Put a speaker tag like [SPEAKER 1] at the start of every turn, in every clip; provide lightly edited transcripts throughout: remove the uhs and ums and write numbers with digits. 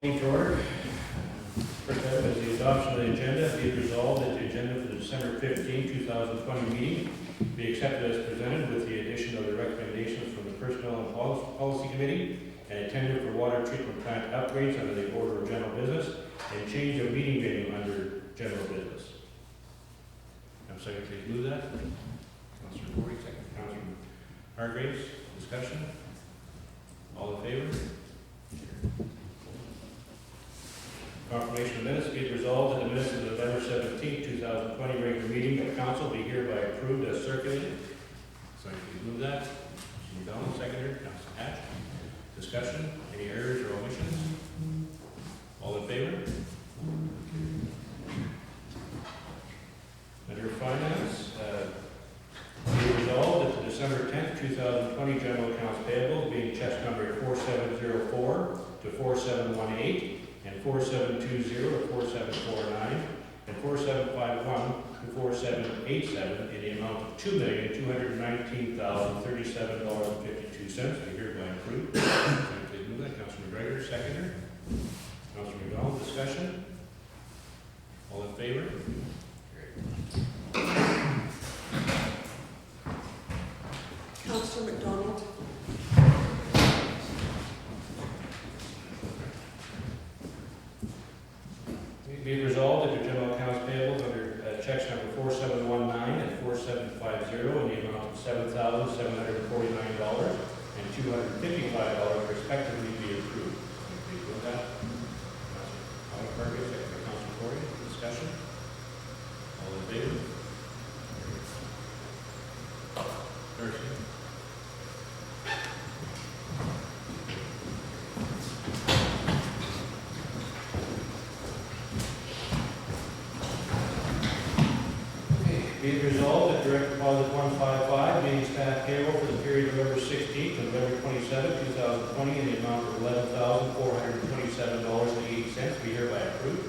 [SPEAKER 1] To order. First item is the adoption of the agenda. Be it resolved that the agenda for the December 15, 2020 meeting be accepted as presented with the addition of the recommendations from the Personnel and Policy Committee and a tender for water treatment plant upgrades under the order of general business and change of meeting venue under general business. I'm second, please move that. Councilor Corey, second. Councilor Hargraves, discussion. All in favor? Confirmation of minutes. Be it resolved that the minutes of the November 17, 2020 regular meeting of council be hereby approved as circulated. So please move that. Councilor McDonald, seconder. Councilor Hatch. Discussion. Any errors or omissions? All in favor? Under finance, be it resolved that the December 10, 2020 general accounts payable being checks number 4704 to 4718 and 4720 to 4749 and 4751 to 4787 in the amount of $2,219,037.52 be hereby approved. Please move that. Councilor McGregor, seconder. Councilor McDonald, discussion. All in favor?
[SPEAKER 2] Councilor McDonald.
[SPEAKER 1] Be it resolved that the general accounts payable under checks number 4719 and 4750 in the amount of $7,749 and $255 respectively be approved. Please vote that. Councilor Hargraves, second by Councilor Corey. Discussion. All in favor? Thursday. Be it resolved that direct deposit 155 being staff payroll for the period of November 16th to November 27th, 2020 in the amount of $11,427.80 be hereby approved.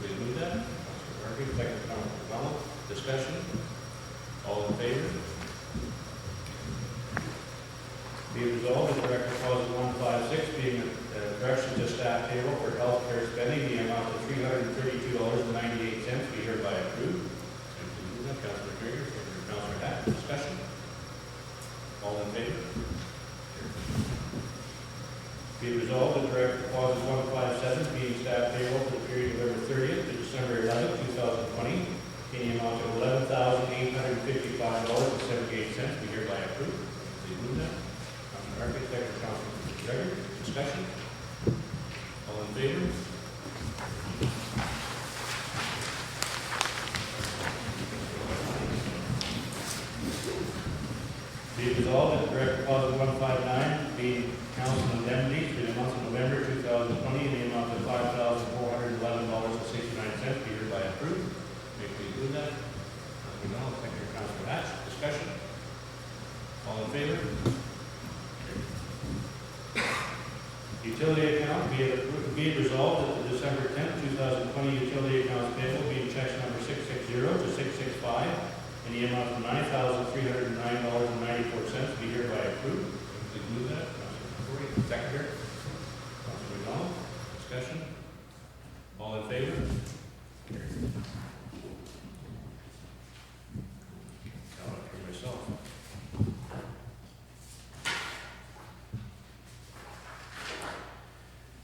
[SPEAKER 1] Please move that. Councilor Hargraves, second by Councilor McDonald. Discussion. All in favor? Be it resolved that direct deposit 156 being a correction to staff payroll for health care spending in the amount of $332.98 be hereby approved. Councilor McGregor, Councilor Hack, discussion. All in favor? Be it resolved that direct deposit 157 being staff payroll for the period of November 30th to December 11th, 2020 in the amount of $11,855.78 be hereby approved. Please move that. Councilor Hargraves, second. Councilor McGregor, discussion. All in favor? Be it resolved that direct deposit 159 being council indemnities for the month of November 2020 in the amount of $5,411.69 be hereby approved. May we include that? Councilor McDonald, second. Councilor Hatch, discussion. All in favor? Utility account, be it resolved that the December 10th, 2020 utility accounts payable being checks number 660 to 665 in the amount of $9,309.94 be hereby approved. Please move that. Councilor Corey, seconder. Councilor McDonald, discussion. All in favor? I'll for myself.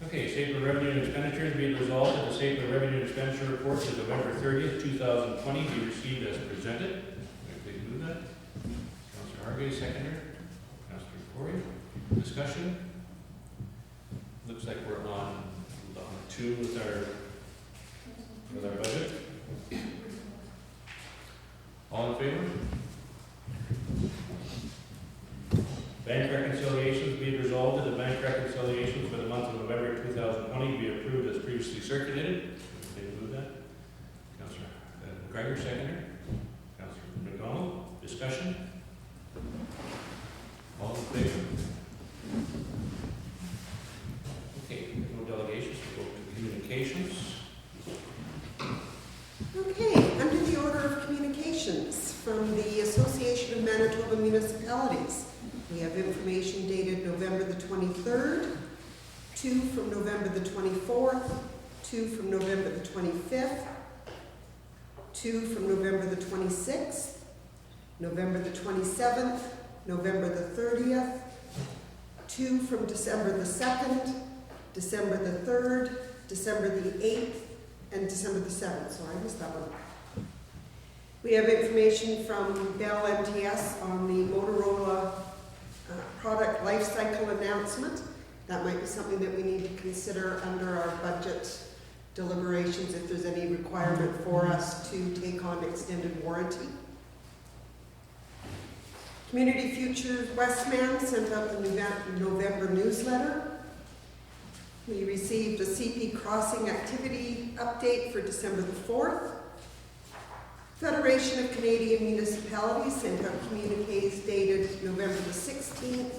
[SPEAKER 1] Okay, statement of revenue and expenditures. Be it resolved that the statement of revenue and expenditure report for November 30th, 2020 be received as presented. Please move that. Councilor Hargraves, seconder. Councilor Corey, discussion. Looks like we're on 2 with our budget. All in favor? Bank reconciliations. Be it resolved that the bank reconciliations for the month of November 2020 be approved as previously circulated. Please move that. Councilor McGregor, seconder. Councilor McDonald, discussion. All in favor? Okay, no delegations. We'll go to communications.
[SPEAKER 2] Okay, under the order of communications from the Association of Manitoba Municipalities, we have information dated November the 23rd, 2 from November the 24th, 2 from November the 25th, 2 from November the 26th, November the 27th, November the 30th, 2 from December the 2nd, December the 3rd, December the 8th, and December the 7th. Sorry, I missed that one. We have information from Bell MTS on the Motorola product life cycle announcement. That might be something that we need to consider under our budget deliberations if there's any requirement for us to take on extended warranty. Community Futures Westman sent out the November newsletter. We received a CP Crossing activity update for December the 4th. Federation of Canadian Municipalities sent out communiques dated November the 16th,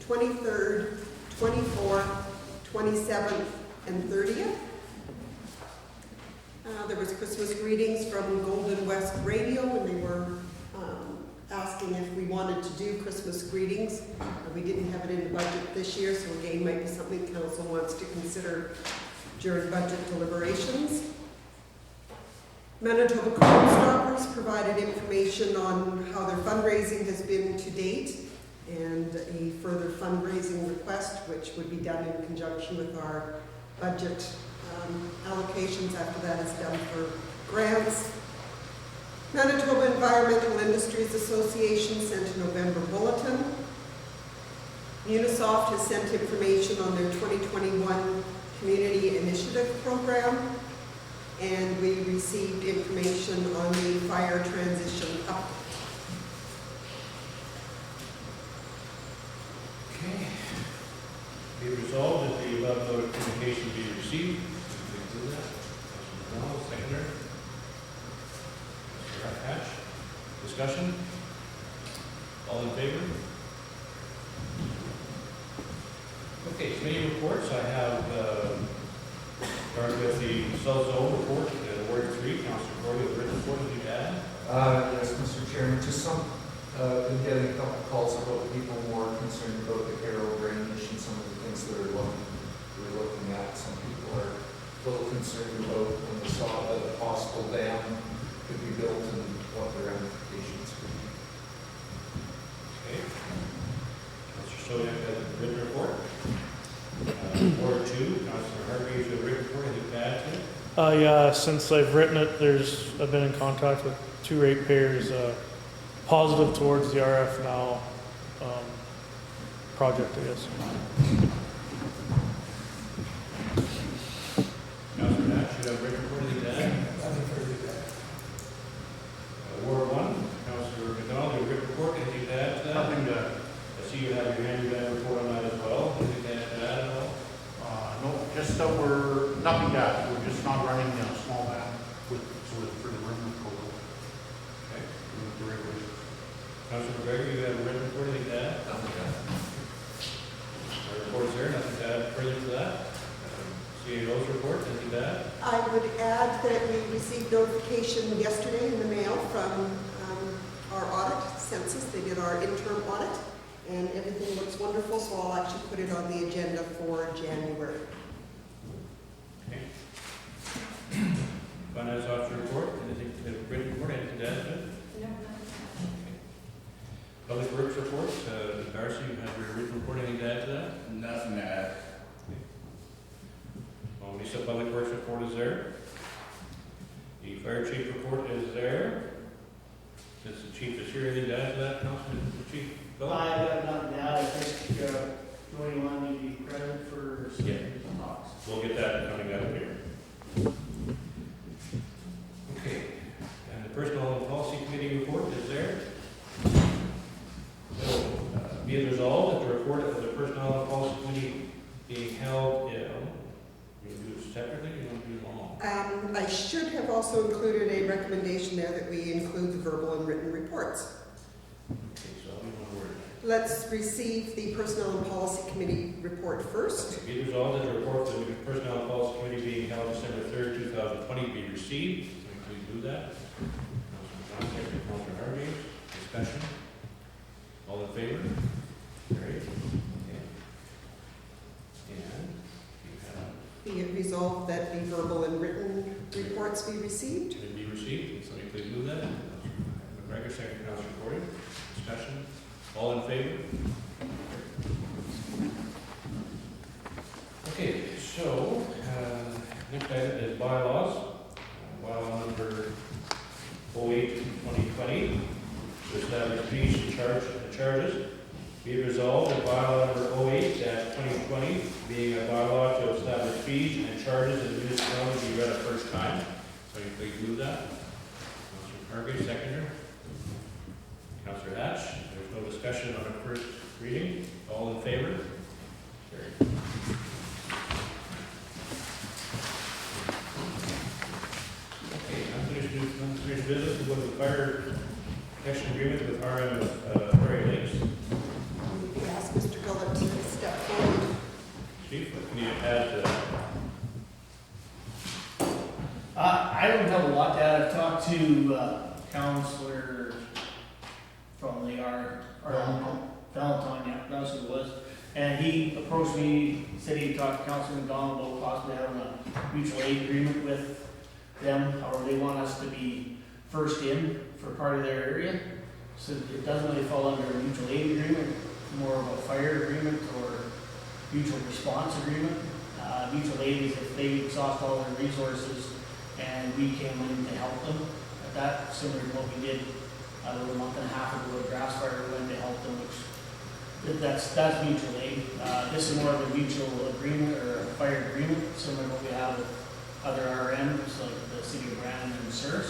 [SPEAKER 2] 23rd, 24th, 27th, and 30th. There was Christmas greetings from Golden West Radio when they were asking if we wanted to do Christmas greetings. We didn't have it in the budget this year, so again, might be something council wants to consider during budget deliberations. Manitoba Crime Stoppers provided information on how their fundraising has been to date and a further fundraising request, which would be done in conjunction with our budget allocations after that is done for grants. Manitoba Environmental Industries Association sent a November bulletin. Unisoft has sent information on their 2021 Community Initiative Program, and we received information on the fire transition update.
[SPEAKER 1] Okay. Be resolved that the above noted communication be received. We do that. Councilor McDonald, seconder. Councilor Hatch. Discussion? All in favor? Okay, committee reports. I have started with the South Zone report, Ward 3. Councilor Corey, the written report, did you add?
[SPEAKER 3] Yes, Mr. Chairman, just been getting a couple calls about people more concerned about the Carroll drainage and some of the things that we're looking at. Some people are a little concerned about when they saw that a possible dam could be built and what the ramifications could be.
[SPEAKER 1] Okay. Councilor Sodiak has a written report. Ward 2, Councilor Harvey, has a written report. Anything to add to it?
[SPEAKER 4] Yeah, since I've written it, I've been in contact with 2 ratepayers, positive towards the RF Now project, I guess.
[SPEAKER 1] Councilor Hatch, should have written report. Anything to add?
[SPEAKER 5] Nothing further to that.
[SPEAKER 1] Ward 1, Councilor McDonald, your written report. Anything to add to that?
[SPEAKER 6] Nothing to,
[SPEAKER 1] I see you have your hand report on that as well. Anything to add to that at all?
[SPEAKER 6] no, just that nothing to add. We're just not running a small dam for the river program.
[SPEAKER 1] Okay.
[SPEAKER 6] With the rivers.
[SPEAKER 1] Councilor McGregor, you have a written report. Anything to add? Our report is there. Nothing to add further to that. CAO's report. Anything to add?
[SPEAKER 2] I would add that we received notification yesterday in the mail from our audit census. They did our interim audit, and everything looks wonderful, so I'll actually put it on the agenda for January.
[SPEAKER 1] Okay. Finance officer report. Anything to written report? Anything to add to it?
[SPEAKER 7] No,
[SPEAKER 1] Okay. Public Works report. Darcy, you have your written report. Anything to add to that?
[SPEAKER 5] Nothing to add.
[SPEAKER 1] Lisa, Public Works report is there. The Fire Chief report is there. Since the Chief is here, anything to add to that, Councilor Chief? Bill?
[SPEAKER 8] I got nothing to add. I think, Tony wanted to be credit for some
[SPEAKER 1] Yeah.
[SPEAKER 8] of his talks.
[SPEAKER 1] We'll get that coming out here. Okay, and the Personnel and Policy Committee report is there. So, be it resolved that the report of the Personnel and Policy Committee being held, you do it separately, you want to do them all?
[SPEAKER 2] I should have also included a recommendation there that we include the verbal and written reports.
[SPEAKER 1] Okay, so I'll be one word.
[SPEAKER 2] Let's receive the Personnel and Policy Committee report first.
[SPEAKER 1] Okay, be it resolved that the report of the Personnel and Policy Committee being held December 3rd, 2020 be received. Can we please do that? Councilor Johnson, Councilor Harvey, discussion. All in favor? Carried. Okay. And
[SPEAKER 2] resolved that the verbal and written reports be received.
[SPEAKER 1] Can be received? Can somebody please move that? Councilor McGregor, second, Councilor Cory. Discussion? All in favor? Okay, so, next item is bylaws. Bylaw number 08/2020, to establish fees and charges. Be it resolved that bylaw number 08/2020, being a bylaw to establish fees and charges in the municipality, be read a first time. So you please move that. Councilor Hargreaves, seconder. Councilor Hatch, there's no discussion on a first reading. All in favor? Carried. Okay, unfinished business, we'll go to the fire protection agreement with RM Prairie Lakes.
[SPEAKER 2] We ask Mr. Gullett to step forward.
[SPEAKER 1] Chief, what can you add to that?
[SPEAKER 8] I don't have a lot to add. I've talked to Counselor from the Valentine, yeah, that's who it was. And he approached me, said he talked to Counselor McDonald about possibly having a mutual aid agreement with them, or they want us to be first in for part of their area. So it doesn't really fall under a mutual aid agreement, more of a fire agreement or mutual response agreement. Mutual aid is if they exhaust all their resources and we came in to help them. That's similar to what we did a month and a half ago with grass fire, we went to help them, which that's mutual aid. This is more of a mutual agreement or a fire agreement, similar to what we have with other RMs like the city of Brandon and Surrey.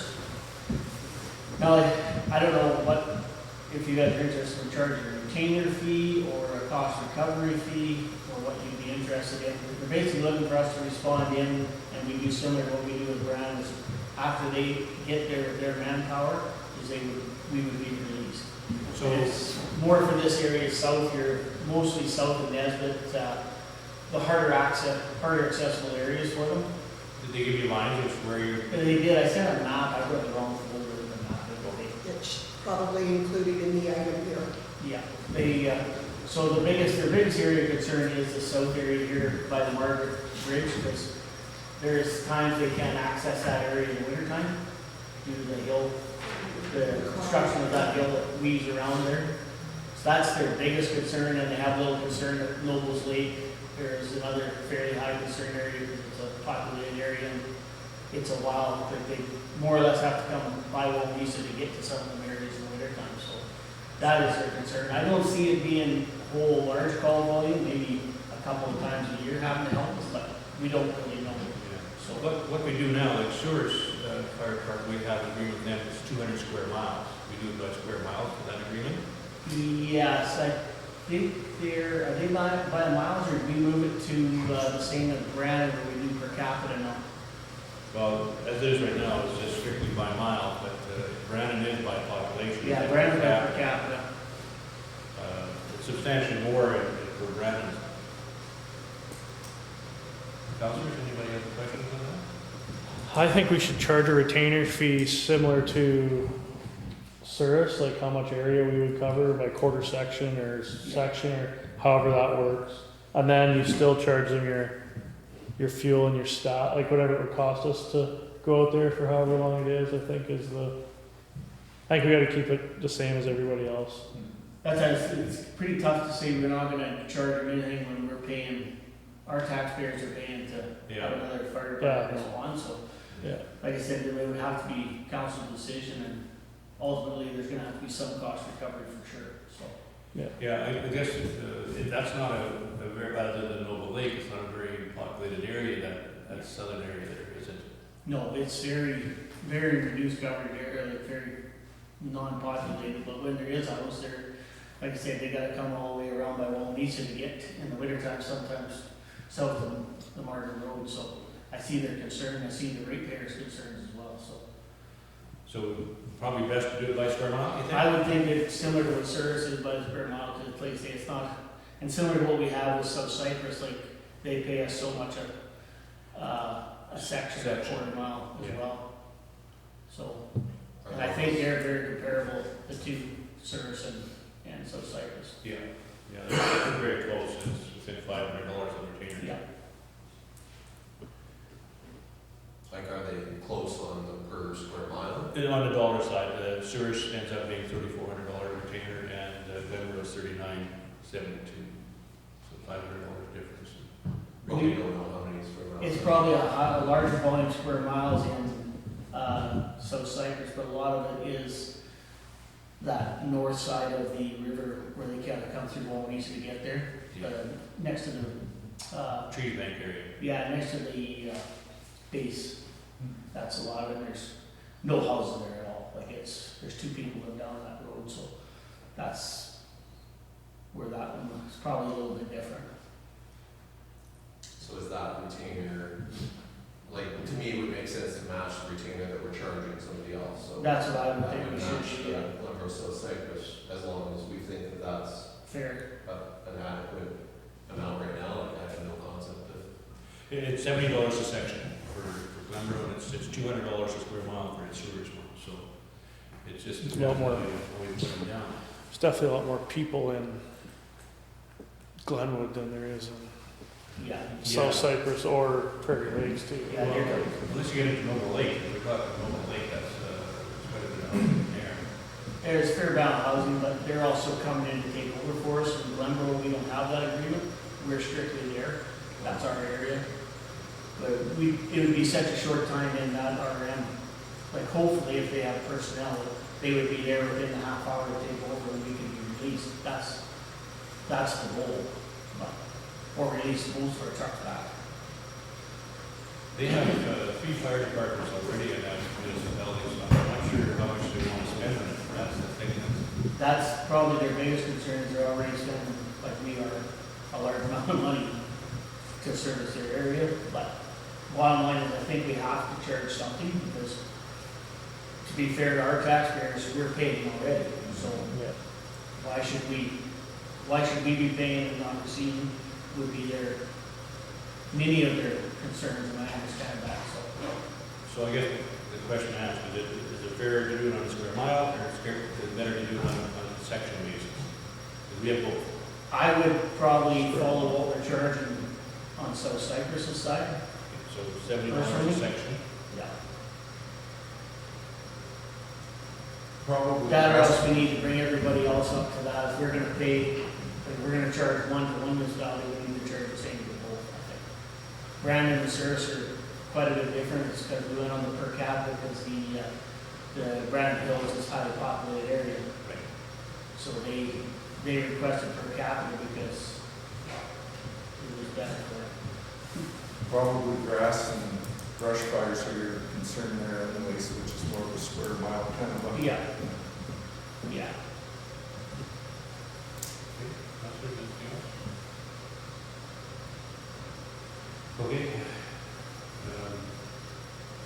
[SPEAKER 8] Now, I don't know if you guys are interested in charging a retainer fee or a cost recovery fee or what you'd be interested in. They're basically looking for us to respond in, and we do similar to what we do with Brandon. After they get their manpower, we would be released.
[SPEAKER 1] So
[SPEAKER 8] It's more for this area south here, mostly south of Nesbitt, the harder accessible areas for them.
[SPEAKER 1] did they give you lines of where you're?
[SPEAKER 8] They did. I sent a map. I wrote the wrong folder with the map.
[SPEAKER 2] It's probably included in the item here.
[SPEAKER 8] Yeah. So their biggest area of concern is the south area here by the Margaret Bridge, because there's times they can't access that area in the wintertime due to the hill, the construction of that hill that weaves around there. So that's their biggest concern, and they have a little concern at Nobles Lake. There's another fairly high concern area because it's a populated area, and it's a while, they more or less have to come by Wawanesa to get to some of them areas in the wintertime, so that is their concern. I don't see it being a whole large call volume, maybe a couple of times a year having to help us, but we don't really know.
[SPEAKER 1] So what we do now, like Sewers Fire Department, we have an agreement with them, it's 200 square miles. We do it by square miles for that agreement.
[SPEAKER 8] Yes, I think are they by miles, or do we move it to the same as Brandon where we do per capita now?
[SPEAKER 1] Well, as it is right now, it's just strictly by mile, but Brandon is by population.
[SPEAKER 8] Yeah, Brandon by per capita.
[SPEAKER 1] It's substantially more for Brandon. Councilors, anybody have questions on that?
[SPEAKER 4] I think we should charge a retainer fee similar to Cirrus, like how much area we would cover by quarter section or section or however that works. And then you still charge them your fuel and your stat, like whatever it would cost us to go out there for however long it is, I think I think we gotta keep it the same as everybody else.
[SPEAKER 8] It's pretty tough to say we're not gonna charge them anything when we're paying, our taxpayers are paying to have another fire department go on, so.
[SPEAKER 4] Yeah.
[SPEAKER 8] Like I said, it would have to be council decision, and ultimately, there's gonna have to be some cost recovery for sure, so.
[SPEAKER 1] Yeah, I guess that's not a very, other than Noble Lake, it's not a very populated area, that southern area there, is it?
[SPEAKER 8] No, it's very, very reduced coverage area, like very non-populated, but when there is a house there, like I said, they gotta come all the way around by Wawanesa to get, in the wintertime, sometimes south of the Martin Road, so I see their concern, I see the ratepayers' concerns as well, so.
[SPEAKER 1] So probably best to do it by square mile, you think?
[SPEAKER 8] I would think it's similar to what Cirrus is by the square mile to the place, it's not, and similar to what we have with South Cypress, like, they pay us so much a section, a quarter mile as well. So, and I think they're very comparable, the two, Cirrus and South Cypress.
[SPEAKER 1] Yeah, they're very close, it's within $500 of retainer.
[SPEAKER 8] Yeah.
[SPEAKER 7] close on the per square mile.
[SPEAKER 1] And on the dollar side, the sewers ends up being $3,400 retainer, and Glenbrook is $39.72. So $500 difference.
[SPEAKER 7] But we don't know how many square miles.
[SPEAKER 8] It's probably a larger volume of square miles in South Cypress, but a lot of it is that north side of the river where they kind of come through Wawanesa to get there, next to the,
[SPEAKER 1] Tree bank area.
[SPEAKER 8] yeah, next to the base. That's a lot of it. There's no houses there at all. Like there's two people live down that road, so that's where that one is probably a little bit different.
[SPEAKER 7] So is that retainer, like, to me, it would make sense to match the retainer that we're charging somebody else, so.
[SPEAKER 8] That's what I would
[SPEAKER 7] that
[SPEAKER 8] think we
[SPEAKER 7] match
[SPEAKER 8] should
[SPEAKER 7] the
[SPEAKER 8] do.
[SPEAKER 7] Glenbrook South Cypress, as long as we think that that's
[SPEAKER 8] Fair.
[SPEAKER 7] an adequate amount right now, like, I have no concept of.
[SPEAKER 1] It's $70 a section for Glenbrook, and it's $200 a square mile for its sewers one, so it's just.
[SPEAKER 4] It's a lot more.
[SPEAKER 1] We put them down.
[SPEAKER 4] There's definitely a lot more people in Glenwood than there is in
[SPEAKER 8] Yeah.
[SPEAKER 4] South Cypress or Prairie Lakes too.
[SPEAKER 8] Yeah,
[SPEAKER 1] Well,
[SPEAKER 8] you're-
[SPEAKER 1] unless you get into Noble Lake, if we're talking Noble Lake, that's quite a bit of housing there.
[SPEAKER 8] There's Fairbound Housing, but they're also coming in to take over for us. In Glenbrook, we don't have that agreement. We're strictly there. That's our area. But it would be such a short time in that RM. Like hopefully if they have personnel, they would be there within a half hour to take over and we can be released. That's the goal. But, or release most for a truck back.
[SPEAKER 1] They have 3 fire departments already in that municipality, so I'm not sure how much they want to spend on it. That's the thing.
[SPEAKER 8] That's probably their biggest concern, is they're already spending, like we are, a large amount of money to service their area, but bottom line is I think we have to charge something, because to be fair to our taxpayers, we're paying already, so
[SPEAKER 4] Yeah.
[SPEAKER 8] why should we be paying and not receiving, would be many of their concerns, and I understand that, so.
[SPEAKER 1] So I guess the question asked, is it fair to do it on a square mile, or is it better to do it on a section basis? Because we have both.
[SPEAKER 8] I would probably follow what we're charging on South Cypress's side.
[SPEAKER 1] So $70 a section.
[SPEAKER 8] Yeah.
[SPEAKER 3] Probably.
[SPEAKER 8] That or else we need to bring everybody else up to that. If we're gonna pay, if we're gonna charge one to one municipality, we need to charge the same to both, I think. Brandon and Cirrus are quite a bit different. It's because we went on the per capita, because the Brandon Hills is a highly populated area.
[SPEAKER 1] Right.
[SPEAKER 8] So they requested per capita because it was better for them.
[SPEAKER 3] Probably grass and brush fires are your concern there anyways, which is more of a square mile kind of a.
[SPEAKER 8] Yeah. Yeah.
[SPEAKER 1] Okay.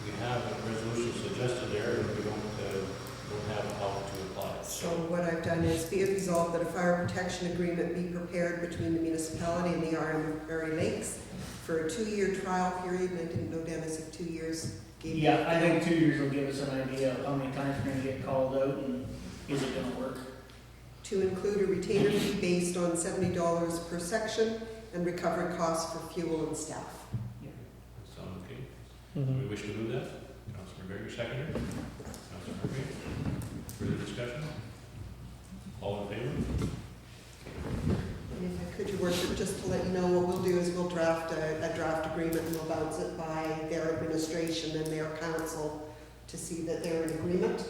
[SPEAKER 1] We have a resolution suggested there, but we don't have how to apply it.
[SPEAKER 2] So what I've done is be it resolved that a fire protection agreement be prepared between the municipality and the RM of Prairie Lakes for a 2-year trial period, and I didn't know, Dennis, if 2 years gave you.
[SPEAKER 8] Yeah, I think 2 years will give us an idea of how many times we're gonna get called out and is it gonna work?
[SPEAKER 2] To include a retainer fee based on $70 per section and recover costs for fuel and staff.
[SPEAKER 1] Sound okay?
[SPEAKER 4] Mhm.
[SPEAKER 1] We wish to do that? Councilor Berger, seconder. Councilor Murphy. Further discussion? All in favor?
[SPEAKER 2] And if I could, Your Worship, just to let you know, what we'll do is we'll draft a draft agreement and we'll bounce it by their administration and their council to see that they're in agreement.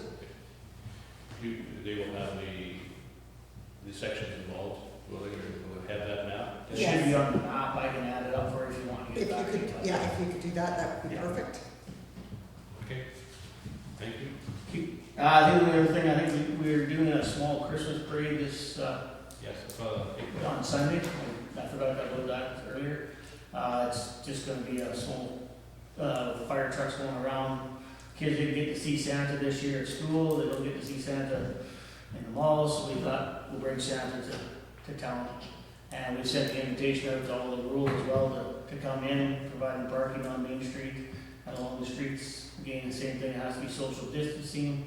[SPEAKER 1] They will have the sections involved. Will they have that now?
[SPEAKER 8] It should be on the map. I can add it up for you if you want to
[SPEAKER 2] If
[SPEAKER 8] get
[SPEAKER 2] you
[SPEAKER 8] back.
[SPEAKER 2] could, yeah, if you could do that, that would be
[SPEAKER 8] Yeah.
[SPEAKER 2] perfect.
[SPEAKER 1] Okay. Thank you.
[SPEAKER 8] The only other thing, I think we're doing a small Christmas parade this,
[SPEAKER 1] Yes,
[SPEAKER 8] on Sunday. I forgot about that earlier. It's just gonna be a small, fire trucks going around. Kids didn't get to see Santa this year at school. They don't get to see Santa in the malls, so we thought we'll bring Santa to town. And we sent the invitation out to all the rural as well to come in, providing parking on Main Street and along the streets. Again, the same thing, it has to be social distancing.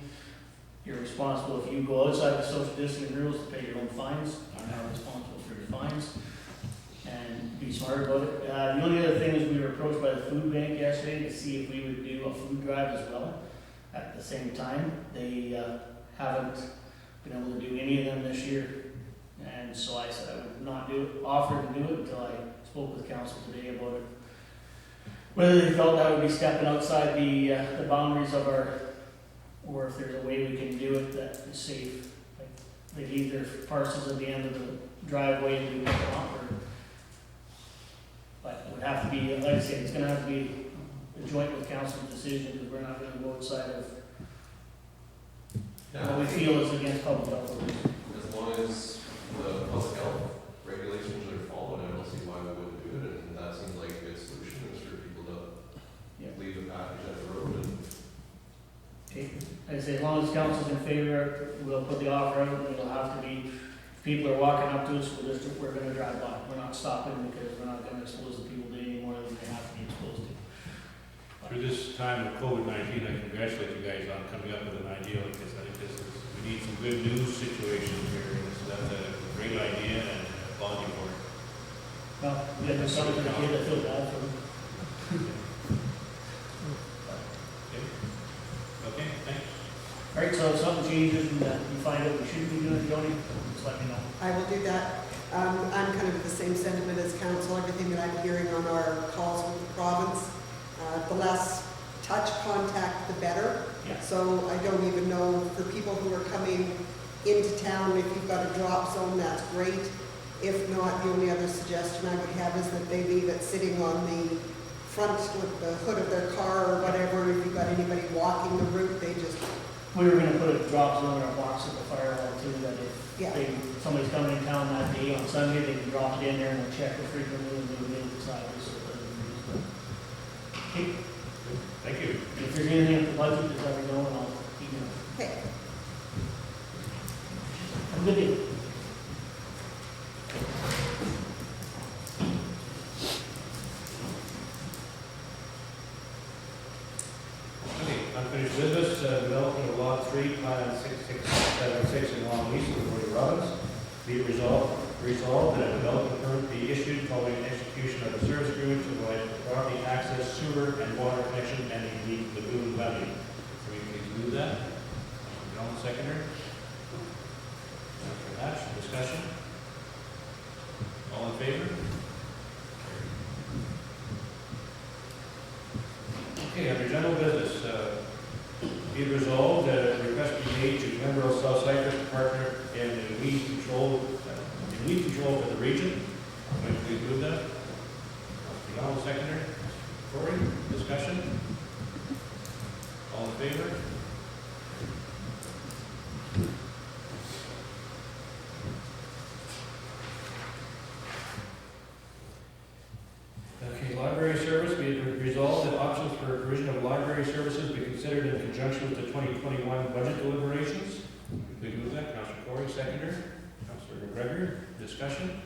[SPEAKER 8] You're responsible if you go outside the social distancing rules to pay your own fines. I'm not responsible for your fines. And and be smart about it. The only other thing is we were approached by the food bank yesterday to see if we would do a food drive as well at the same time. They haven't been able to do any of them this year, and so I said I would not offer to do it until I spoke with council today about it. Whether they felt that would be stepping outside the boundaries of our, or if there's a way we can do it that is safe. Like they leave their parcels at the end of the driveway and we pick them up, or, but it would have to be, like I said, it's gonna have to be a joint with council decision, because we're not gonna go outside of what we feel is against public health.
[SPEAKER 7] As long as the public health regulations are followed, I don't see why we wouldn't do it, and that seems like a good solution, is for people to leave the package at the road and.
[SPEAKER 8] Okay, I say, as long as council's in favor, we'll put the offer out, and it'll have to be, if people are walking up to us, we're gonna drive by. We're not stopping because we're not gonna expose the people to any more than they have to be exposed to.
[SPEAKER 1] Through this time of COVID-19, I congratulate you guys on coming up with an idea like this. I think this is, we need some good news situations here, and that's a great idea, and applaud you for it.
[SPEAKER 8] Well, we had some of the kids that feel bad for them.
[SPEAKER 1] Okay, thanks.
[SPEAKER 8] All right, so if something changes and you find out we shouldn't be doing it, Jody, just let me know.
[SPEAKER 2] I will do that. I'm kind of the same sentiment as council, everything that I'm hearing on our calls with the province. The less touch contact, the better.
[SPEAKER 8] Yeah.
[SPEAKER 2] So I don't even know, for people who are coming into town, if you've got a drop zone, that's great. If not, the only other suggestion I would have is that they leave it sitting on the front with the hood of their car or whatever. If you've got anybody walking the route, they just,
[SPEAKER 8] We were gonna put a drop zone in our box at the fire hall too, that if
[SPEAKER 2] yeah.
[SPEAKER 8] somebody's coming in town that day on Sunday, they can drop it in there and we'll check it frequently and move it inside so it doesn't freeze. Okay,
[SPEAKER 1] Thank you.
[SPEAKER 8] if there's anything at the budget, just let me know and I'll keep it.
[SPEAKER 2] Okay.
[SPEAKER 8] Have a good day.
[SPEAKER 1] Okay, unfinished business, development of lot 3, plan 6676 in Long East, Roy Robbins. Be it resolved that a development permit be issued following execution of a service agreement to provide property access, sewer, and water connection and the lagoon valley. Can we please do that? John, seconder. After that, discussion. All in favor? Okay, under general business, be it resolved that a request be made to member of South Cyprus partner in weed control for the region. Can we please move that? John, seconder. Corey, discussion. All in favor? Okay, library service, be it resolved that options for provision of library services be considered in conjunction with the 2021 budget deliberations. Please move that. Councilor Corey, seconder. Councilor McGregor, discussion.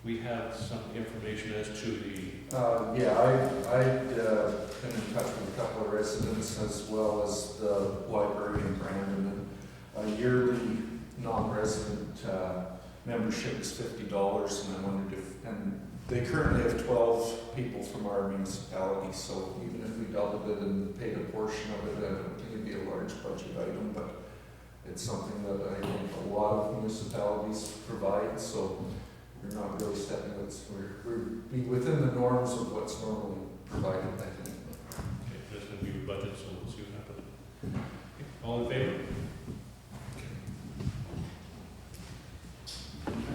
[SPEAKER 1] We have some information as to the,
[SPEAKER 3] I'd been in touch with a couple of residents as well as the library in Brandon. And a yearly non-resident membership is $50, and I wondered and they currently have 12 people from our municipality, so even if we doubled it and paid a portion of it, I don't think it'd be a large budget item, but it's something that I think a lot of municipalities provide, so we're not really stepping out, we're be within the norms of what's normally provided, I think.
[SPEAKER 1] okay, that's going to be your budget, so we'll see what happens. Okay, all in favor?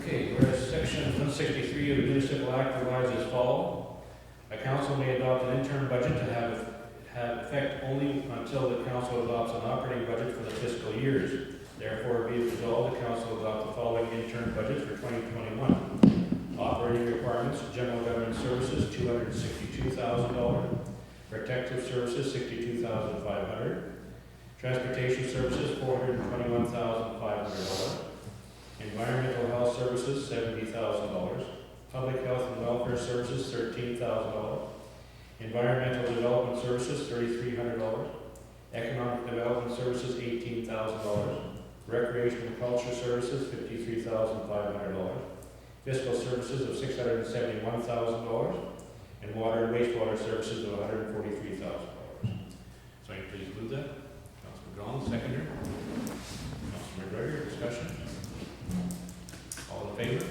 [SPEAKER 1] Okay, whereas section 163 of the Municipal Act provides as follows: a council may adopt an interim budget to have effect only until the council adopts an operating budget for the fiscal years. Therefore, be it resolved, the council adopt the following interim budgets for 2021. Operating requirements: general government services, $262,000. Protective services, $62,500. Transportation services, $421,500. Environmental health services, $70,000. Public health and welfare services, $13,000. Environmental development services, $3,300. Economic development services, $18,000. Recreation and culture services, $53,500. fiscal services of $671,000, and water and wastewater services of $143,000. So I can please move that. Councilman Gahn, seconder. Councilman McGregor, discussion. All in favor?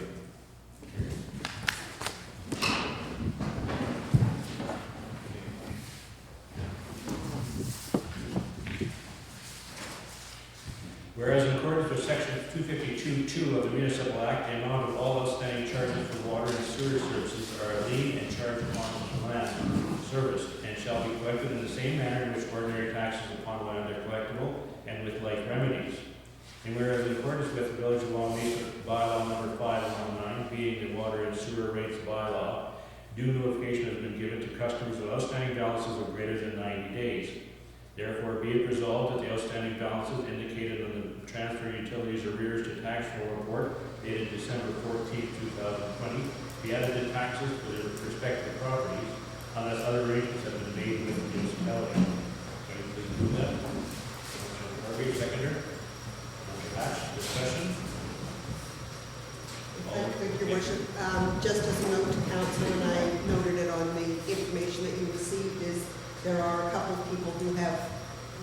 [SPEAKER 1] Whereas in accordance with section 252.2 of the Municipal Act, the amount of all outstanding charges for water and sewer services are lien and charged upon land serviced, and shall be collected in the same manner in which ordinary taxes upon land are collectible, and with like remedies. And whereas in accordance with the Village of Wawanesa bylaw number 519, being the water and sewer rates bylaw, due notification has been given to customers with outstanding balances of greater than 90 days. Therefore, be it resolved that the outstanding balances indicated on the transfer utilities arrears to tax roll report dated December 14, 2020, be added to taxes for their respective properties unless other arrangements have been made with the municipality. Can you please do that? Councilor Harvey, seconder. Councilor Hatch, discussion.
[SPEAKER 2] Thank you, Your Worship. Just as a note to council, and I noted it on the information that you received, is there are a couple of people who have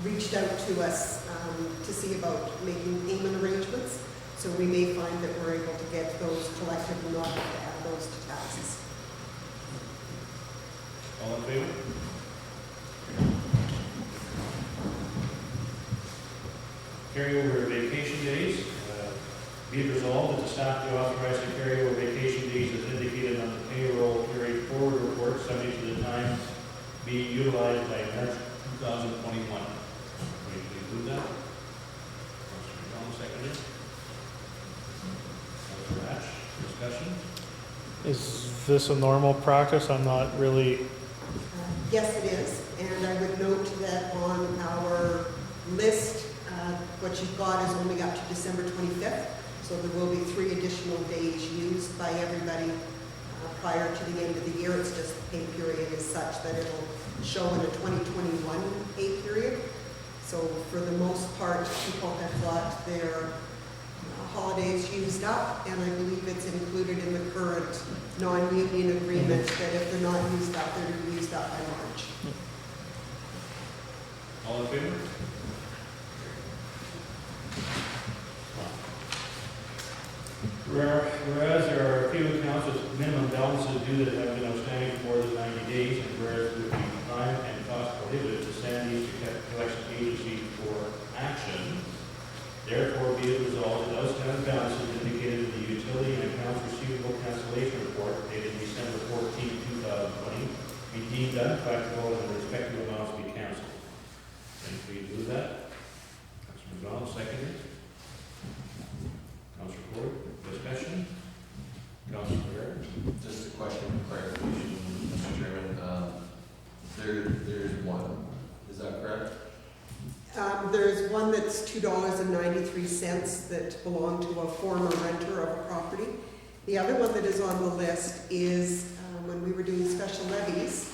[SPEAKER 2] reached out to us to see about making payment arrangements. So we may find that we're able to get those collected and not have to add those to taxes.
[SPEAKER 1] All in favor? Carryover vacation days. Be it resolved that the staff be authorized to carry over vacation days as indicated on the payroll carried forward report, subject to the time being utilized by March 2021. Will you please do that? Councilor Gahn, seconded. Councilor Hatch, discussion.
[SPEAKER 4] Is this a normal practice? I'm not really,
[SPEAKER 2] Yes, it is, and I would note that on our list, what you've got is only up to December 25th, so there will be 3 additional days used by everybody prior to the end of the year. It's just the pay period is such that it'll show in a 2021 pay period. So for the most part, people have got their holidays used up, and I believe it's included in the current non-union agreement that if they're not used up, they're used up by March.
[SPEAKER 1] All in favor? Whereas there are a few accounts with minimum balances due that have been outstanding for more than 90 days, and whereas it would be time and cost prohibitive to send these to collection agency for action, therefore be it resolved that outstanding balances indicated in the utility and accounts receivable cancellation report dated December 14, 2020, be deemed uncollectible and the respective amounts be canceled. Can you please do that? Councilor McDonald, seconded. Councilor Ford, discussion? Councilor Rivera?
[SPEAKER 7] Just a question of clarification, Mr. Chairman. There's one, is that correct?
[SPEAKER 2] There's one that's $2.93 that belonged to a former renter of a property. The other one that is on the list is when we were doing special levies,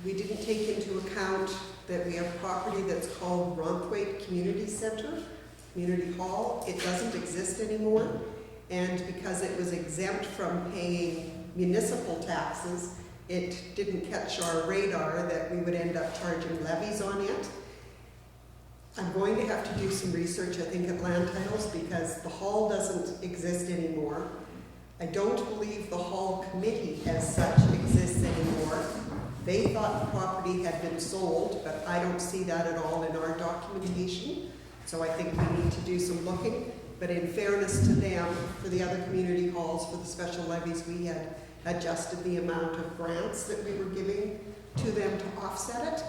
[SPEAKER 2] we didn't take into account that we have property that's called Ronthwaite Community Center, Community Hall. It doesn't exist anymore, and because it was exempt from paying municipal taxes, it didn't catch our radar that we would end up charging levies on it. I'm going to have to do some research, I think, at Land Titles, because the hall doesn't exist anymore. I don't believe the hall committee as such exists anymore. They thought the property had been sold, but I don't see that at all in our documentation. So I think we need to do some looking. But in fairness to them, for the other community halls, for the special levies, we had adjusted the amount of grants that we were giving to them to offset it.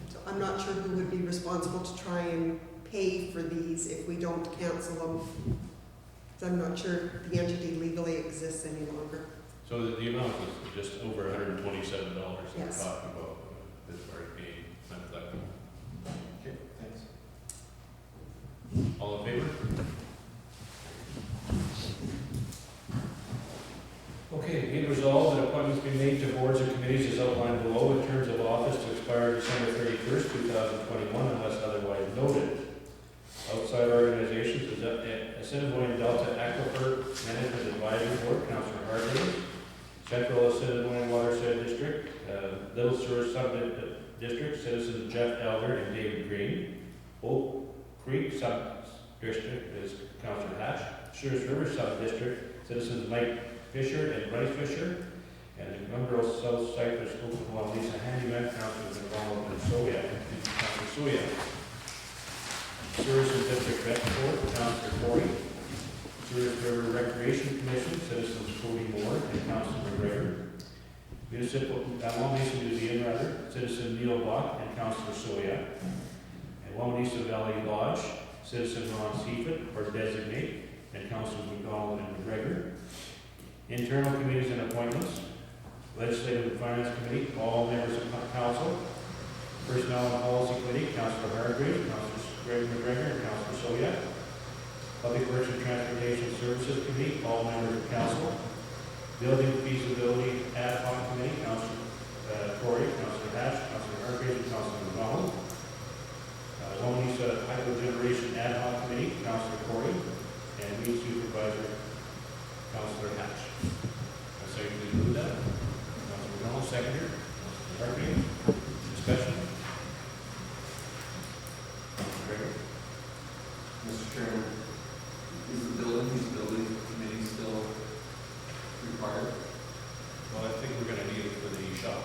[SPEAKER 2] So I'm not sure who would be responsible to try and pay for these if we don't cancel them. So I'm not sure the entity legally exists any longer.
[SPEAKER 1] So the amount was just over $127 that
[SPEAKER 2] Yes.
[SPEAKER 1] we're talking about, that's already being uncollectible.
[SPEAKER 7] Okay, thanks.
[SPEAKER 1] All in favor? Okay, be it resolved that appointments be made to boards and committees as outlined below in terms of office to expire December 31st, 2021, unless otherwise noted. Outside organizations is Assiniboine Delta Aquifer Management Advisory Board, those sewer sub-districts, citizens Jeff Elder and David Green. Oak Creek sub-district is Councilor Hatch. Shears River sub-district, citizens Mike Fisher and Bryce Fisher. And the Glenboro South Cypress Oakland-Wawanesa handyman, Councilor McDonald and Soya, Councilor Soya. Sears and District Rec Board, Councilor Corey. Sears River Recreation Commission, citizens Cody Moore and Councilor McGregor. Municipal, Wawanesa Museum rather, citizen Neil Block and Councilor Soya. And Wawanesa Valley Lodge, citizen Ron Seifert or designate, and Councilors McDonald and McGregor. Internal committees and appointments. Legislative and Finance Committee, all members of council. Personnel and Policy Committee, Councilor Hargrave, Councilor Greg McGregor, and Councilor Soya. Public Works and Transportation Services Committee, all members of council. Building Feasibility Ad Hoc Committee, Councilor Corey, Councilor Hatch, Councilor Hargrave, and Councilor McDonald. Wawanesa Hydro Generation Ad Hoc Committee, Councilor Corey, and Weed Supervisor, Councilor Hatch. I say we move that. Councilor McDonald, seconder. Councilor Hargrave. Discussion. Councilor
[SPEAKER 7] Mr. Chairman, is the building committee still required?
[SPEAKER 1] Well, I think we're gonna need it for the shop.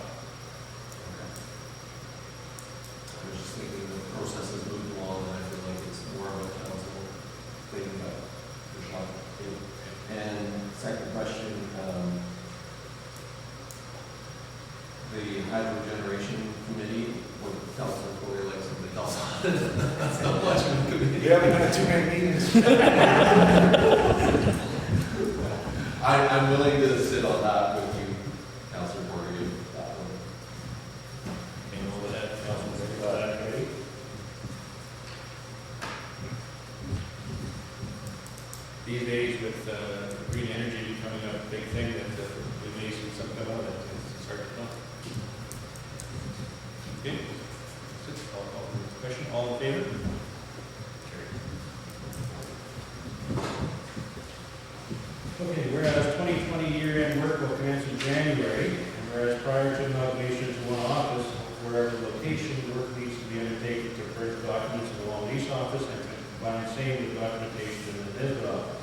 [SPEAKER 7] I was just thinking the process has moved along, and I feel like it's more of a council thing about the shop. And second question, the hydro generation committee, what Councilor Corey likes something else on it. That's not much of a committee.
[SPEAKER 3] We haven't had too many meetings.
[SPEAKER 7] I'm willing to sit on that with you, Councilor Corey, that one.
[SPEAKER 1] Can you move that, Councilor, that committee? These days with green energy becoming a big thing that we may see something about it. It's hard to know. Okay. Question, all in favor? Okay, whereas 2020 year-end work will commence in January, and whereas prior to amalgamation to one office, wherever location, work needs to be undertaken to purge documents in the Wawanesa office and to combine same with documentation in the Nesbitt office.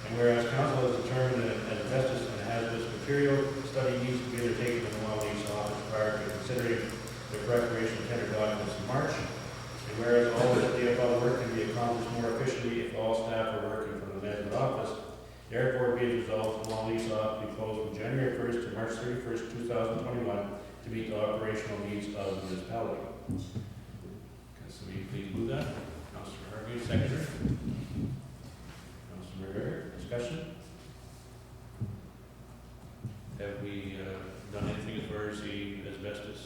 [SPEAKER 1] And whereas council has determined that an asbestos and hazardous material study needs to be undertaken in the Wawanesa office prior to considering the preparation of tender documents in March. And whereas all of the above work can be accomplished more efficiently if all staff are working from the Nesbitt office, therefore be it resolved, the Wawanesa office be closed from January 1st to March 31st, 2021 to meet the operational needs of the municipality. Can somebody please move that? Councilor Harvey, seconder. Councilor McGregor, discussion? Have we done anything as far as the asbestos?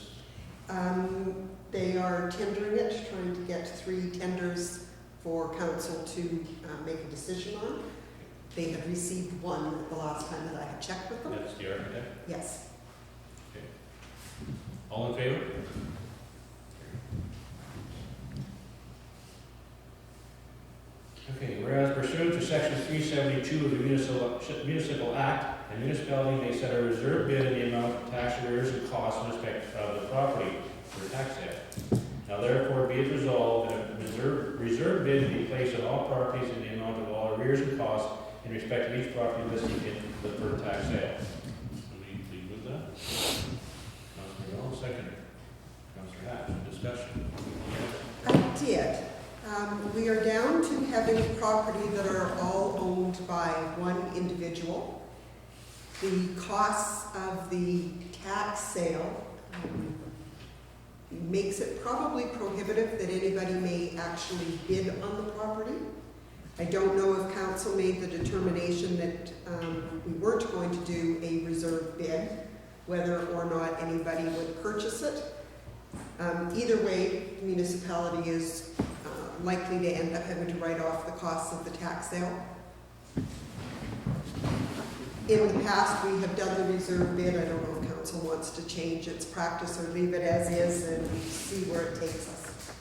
[SPEAKER 2] They are tendering it, trying to get 3 tenders for council to make a decision on. They have received 1 the last time that I had checked with them.
[SPEAKER 1] That's the architect.
[SPEAKER 2] Yes.
[SPEAKER 1] All in favor? Okay, whereas pursuant to section 372 of the Municipal Act, a municipality may set a reserve bid in the amount of tax arrears and costs in respect of the property for tax sale. Now therefore be it resolved that a reserve bid be placed on all properties in the amount of all arrears and costs in respect of each property listed in the deferred tax sale. Somebody please move that. Councilor Bell, second. Councilor Hatch, discussion.
[SPEAKER 2] I did. We are down to having property that are all owned by one individual. The costs of the tax sale makes it probably prohibitive that anybody may actually bid on the property. I don't know if council made the determination that we weren't going to do a reserve bid, whether or not anybody would purchase it. Either way, the municipality is likely to end up having to write off the costs of the tax sale. In the past, we have done the reserve bid. I don't know if council wants to change its practice or leave it as is and see where it takes us.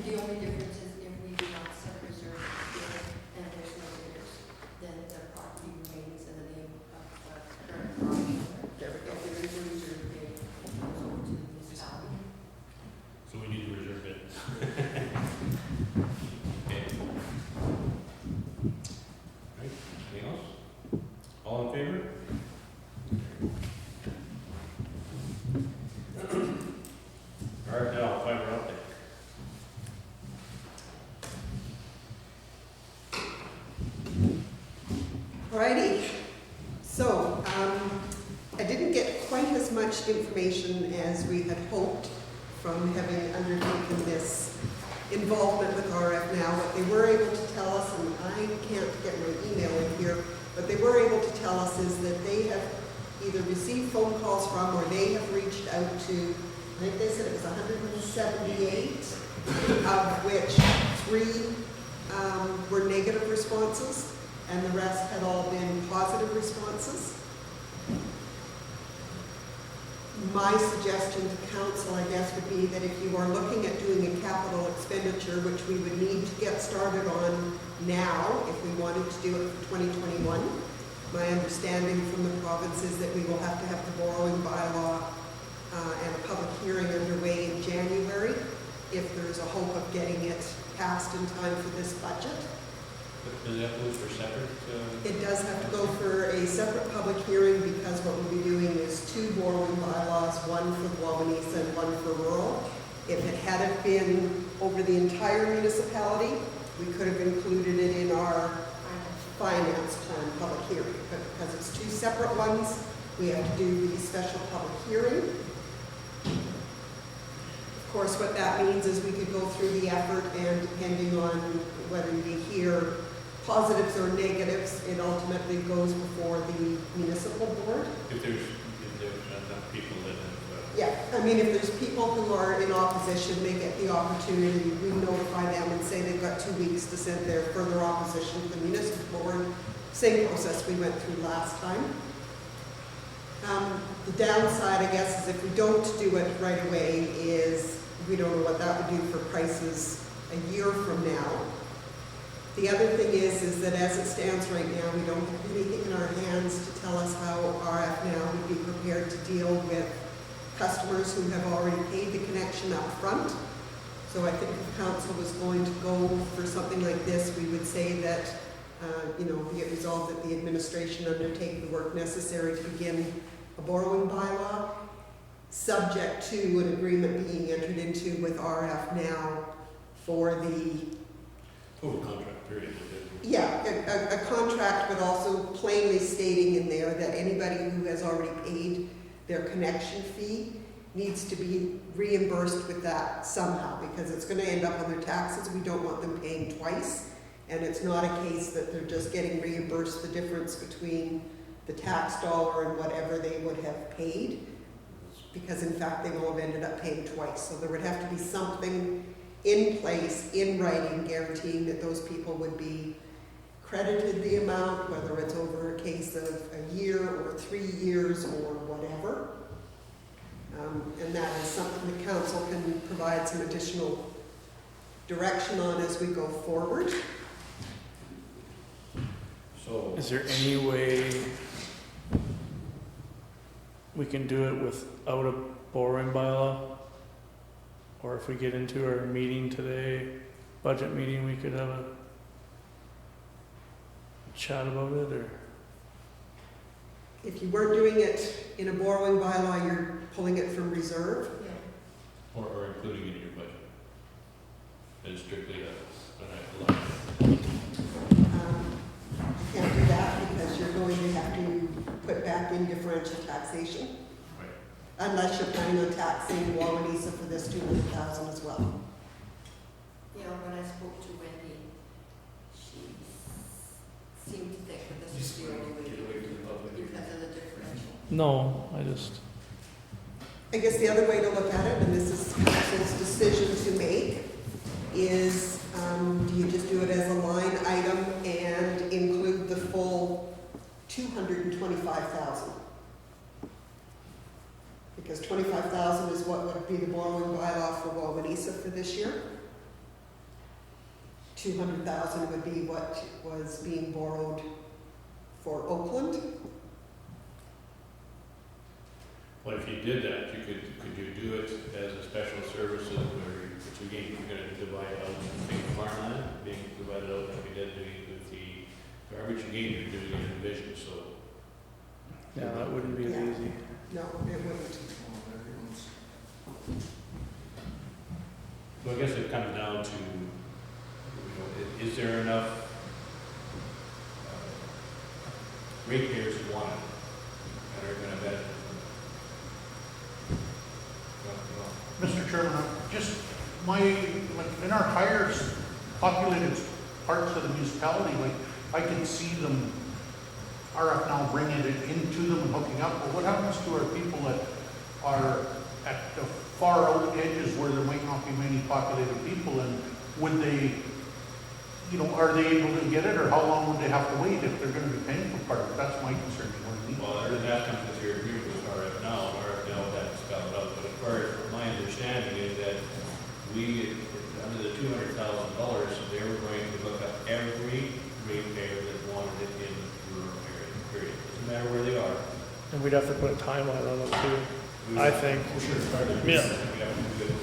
[SPEAKER 9] The only difference is if we do not set a reserve bid and there's no bidders, then the property remains in the name of the current property.
[SPEAKER 2] There we go. There is a reserve information as we had hoped from having undertaken this involvement with RF Now. What they were able to tell us, and I can't get my email in here, but they were able to tell us is that they have either received phone calls from or they have reached out to, I think they said it was 178, of which 3 were negative responses, and the rest had all been positive responses. My suggestion to council, I guess, would be that if you are looking at doing a capital expenditure, which we would need to get started on now, if we wanted to do it for 2021, my understanding from the province is that we will have to have the borrowing bylaw and a public hearing underway in January, if there's a hope of getting it passed in time for this budget.
[SPEAKER 1] But does it have to go for separate?
[SPEAKER 2] It does have to go for a separate public hearing because what we'll be doing is 2 borrowing bylaws, one for Wawanesa and one for rural. If it hadn't been over the entire municipality, we could have included it in our finance plan public hearing. But because it's 2 separate ones, we have to do the special public hearing. Of course, what that means is we could go through the effort, and depending on whether you hear positives or negatives, it ultimately goes before the municipal board.
[SPEAKER 1] If there's not enough people that have,
[SPEAKER 2] Yeah, I mean, if there's people who are in opposition, they get the opportunity, we notify them and say they've got 2 weeks to send their further opposition to the municipal board. Same process we went through last time. The downside, I guess, is if we don't do it right away is we don't know what that would do for prices a year from now. The other thing is that as it stands right now, we don't have anything in our hands to tell us how RF Now would be prepared to deal with customers who have already paid the connection up front. So I think if council was going to go for something like this, we would say that, be it resolved that the administration undertake the work necessary to begin a borrowing bylaw, subject to an agreement being entered into with RF Now for the
[SPEAKER 1] over contract period.
[SPEAKER 2] Yeah, a contract, but also plainly stating in there that anybody who has already paid their connection fee needs to be reimbursed with that somehow, because it's going to end up on their taxes. We don't want them paying twice, and it's not a case that they're just getting reimbursed the difference between the tax dollar and whatever they would have paid, because in fact they will have ended up paying twice. So there would have to be something in place, in writing, guaranteeing that those people would be credited the amount, whether it's over a case of a year or 3 years or whatever. And that is something the council can provide some additional direction on as we go forward.
[SPEAKER 1] So,
[SPEAKER 4] Is there any way we can do it without a borrowing bylaw? Or if we get into our meeting today, budget meeting, we could have a chat about it, or?
[SPEAKER 2] If you weren't doing it in a borrowing bylaw, you're pulling it from reserve.
[SPEAKER 9] Yeah.
[SPEAKER 1] or including it in your budget? It's strictly an line.
[SPEAKER 2] You can't do that because you're going to have to put back in differential taxation. Unless you're planning on taxing Wawanesa for this 200,000 as well.
[SPEAKER 9] Yeah, when I spoke to Wendy, she seemed to think that this was the only way to
[SPEAKER 5] away from the public.
[SPEAKER 9] because of the differential.
[SPEAKER 4] No, I just,
[SPEAKER 2] I guess the other way to look at it, and this is council's decision to make, is do you just do it as a line item and include the full 225,000? Because 25,000 is what would be the borrowing bylaw for Wawanesa for this year. 200,000 would be what was being borrowed for Oakland.
[SPEAKER 1] Well, if you did that, could you do it as a special services where you're gonna divide out the farmland, being divided out like we did with the garbage, again, you're doing it in division, so.
[SPEAKER 4] yeah, that wouldn't be as
[SPEAKER 2] Yeah.
[SPEAKER 4] easy.
[SPEAKER 2] No, it wouldn't.
[SPEAKER 1] So I guess it comes down to, is there enough ratepayers who want it and are gonna benefit from
[SPEAKER 6] Mr. Chairman, just like in our higher populated parts of the municipality, like, I can see them, RF now bringing it into them and hooking up, but what happens to our people that are at the far out edges where there might not be many populated people, and would they, you know, are they able to get it, or how long would they have to wait if they're gonna be paying for part of it? That's my concern more than anything.
[SPEAKER 1] Well, that comes with your agreement with RF now that's spelled out, but as far as my understanding is that we, under the $200,000, they were going to look at every ratepayer that wanted it in the rural area, period. Doesn't matter where they are.
[SPEAKER 4] And we'd have to put a timeline on them too. I think.
[SPEAKER 1] We should have started.
[SPEAKER 4] Yeah.
[SPEAKER 1] We have to do it,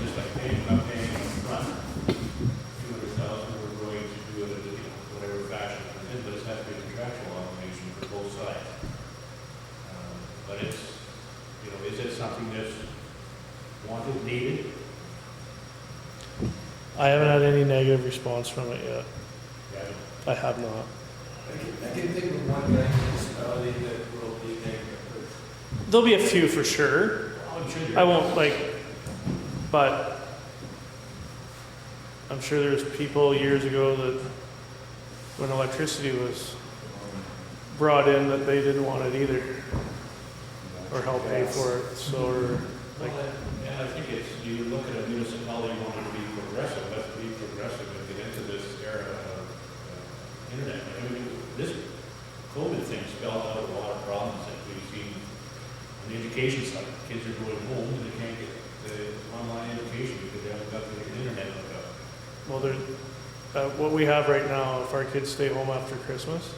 [SPEAKER 1] just like not paying up front. 200,000, we're going to do it in, whatever fashion it comes in, but it has to be a contractual obligation for both sides. But it's, is it something that's wanted, needed?
[SPEAKER 4] I haven't had any negative response from it yet.
[SPEAKER 1] Yeah.
[SPEAKER 4] I have not.
[SPEAKER 5] I can think of one guy in the municipality that will be negative, but
[SPEAKER 4] There'll be a few for sure.
[SPEAKER 1] I'm sure
[SPEAKER 4] I won't but I'm sure there's people years ago that when electricity was brought in that they didn't want it either or help pay for it. So,
[SPEAKER 1] And I think you look at a municipality wanting to be progressive, let's be progressive and get into this era of internet. I mean, this COVID thing spelled out a lot of problems that we've seen on the education side. Kids are going home and they can't get the online education because they haven't got the internet hooked up.
[SPEAKER 4] well, what we have right now, if our kids stay home after Christmas,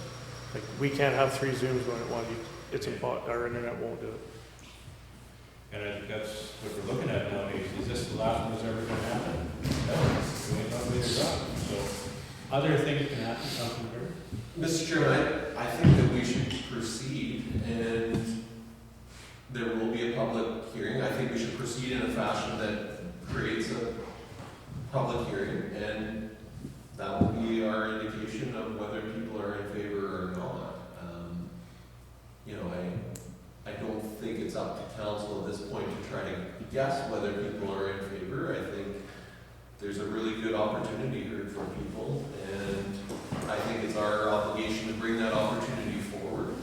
[SPEAKER 4] we can't have 3 Zooms going at once. Our internet won't do it.
[SPEAKER 1] And I think that's what we're looking at nowadays. Is this the last one that's ever going to happen? No, we ain't not really done. So other things can happen, something very.
[SPEAKER 7] Mr. Chairman, I think that we should proceed, and there will be a public hearing. I think we should proceed in a fashion that creates a public hearing, and that will be our indication of whether people are in favor or not. I don't think it's up to council at this point to try to guess whether people are in favor. I think there's a really good opportunity here for people, and I think it's our obligation to bring that opportunity forward.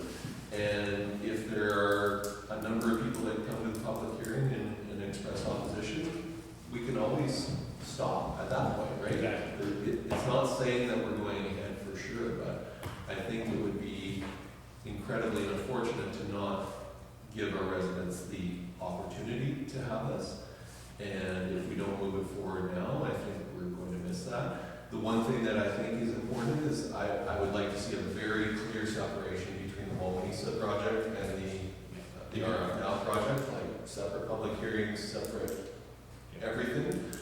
[SPEAKER 7] And if there are a number of people that come to the public hearing and express opposition, we can always stop at that point, right?
[SPEAKER 1] Exactly.
[SPEAKER 7] It's not saying that we're going ahead for sure, but I think it would be incredibly unfortunate to not give our residents the opportunity to have this. And if we don't move it forward now, I think we're going to miss that. The one thing that I think is important is I would like to see a very clear separation between the Wawanesa project and the RF Now project, like separate public hearings, separate everything.